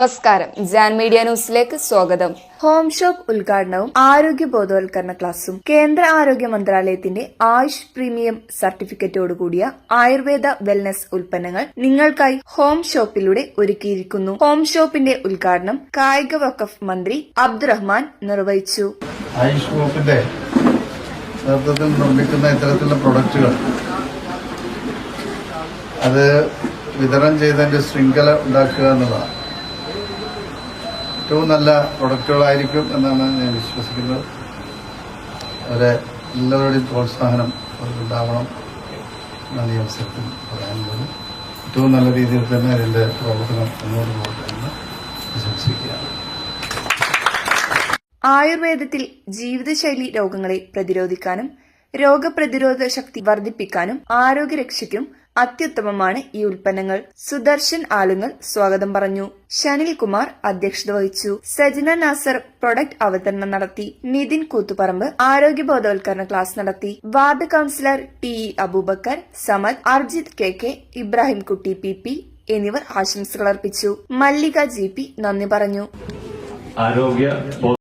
നമസ്കാരം, ജാൻ മീഡിയ ന്യൂസിലേക്ക് സ്വാഗതം. ഹോം ഷോപ്പ് ഉദ്ഘാടനവും ആരോഗ്യ ബോധവൽക്കരണ ക്ലാസും. കേന്ദ്ര ആരോഗ്യ മന്ത്രാലയത്തിന്റെ ആയുഷ് പ്രീമിയം സർട്ടിഫിക്കറ്റോടുകൂടിയ ആയുർവേദ വെൽനസ് ഉൽപ്പന്നങ്ങൾ നിങ്ങൾക്കായി ഹോം ഷോപ്പിലൂടെ ഒരുക്കിയിരിക്കുന്നു. ഹോം ഷോപ്പിന്റെ ഉദ്ഘാടനം കായിക വഖഫ് മന്ത്രി അബ്ദുറഹ്മാൻ നിർവഹിച്ചു. ആയുഷ് വകുപ്പിന്റെ നേതൃത്വത്തിൽ നിർമ്മിക്കുന്ന ഇത്തരത്തിലുള്ള പ്രൊഡക്റ്റുകൾ അത് വിതരണം ചെയ്തതിന്റെ ശൃംഖല ഉണ്ടാക്കുക എന്നുള്ളതാണ്. ഏറ്റവും നല്ല പ്രൊഡക്റ്റുകളായിരിക്കും എന്നാണ് ഞാൻ വിശ്വസിക്കുന്നത്. അവരെ എല്ലാവരുടെയും പ്രോത്സാഹനം ഉണ്ടാവണം എന്നാണ് ഈ അവസരത്തിൽ പറയാനുള്ളത്. ഏറ്റവും നല്ല രീതിയിൽ തന്നെ അതിന്റെ പ്രവർത്തനം മുന്നോട്ട് പോകണമെന്ന് ആശംസിക്കുകയാണ്. ആയുർവേദത്തിൽ ജീവിതശൈലി രോഗങ്ങളെ പ്രതിരോധിക്കാനും രോഗപ്രതിരോധ ശക്തി വർദ്ധിപ്പിക്കാനും ആരോഗ്യരക്ഷയ്ക്കും അത്യുത്തമമാണ് ഈ ഉൽപ്പന്നങ്ങൾ. സുദർശൻ ആലുങ്ങൽ സ്വാഗതം പറഞ്ഞു. ഷനിൽ കുമാർ അധ്യക്ഷത വഹിച്ചു. സജന നാസർ പ്രൊഡക്റ്റ് അവതരണം നടത്തി. നിതിൻ കൂത്തുപറമ്പ് ആരോഗ്യ ബോധവൽക്കരണ ക്ലാസ് നടത്തി. Ward councillor T E. Abubakar, Samad, Arjith K, Ibrahim Kutty PP എന്നിവർ ആശംസകൾ അർപ്പിച്ചു. മല്ലിക GP നന്ദി പറഞ്ഞു.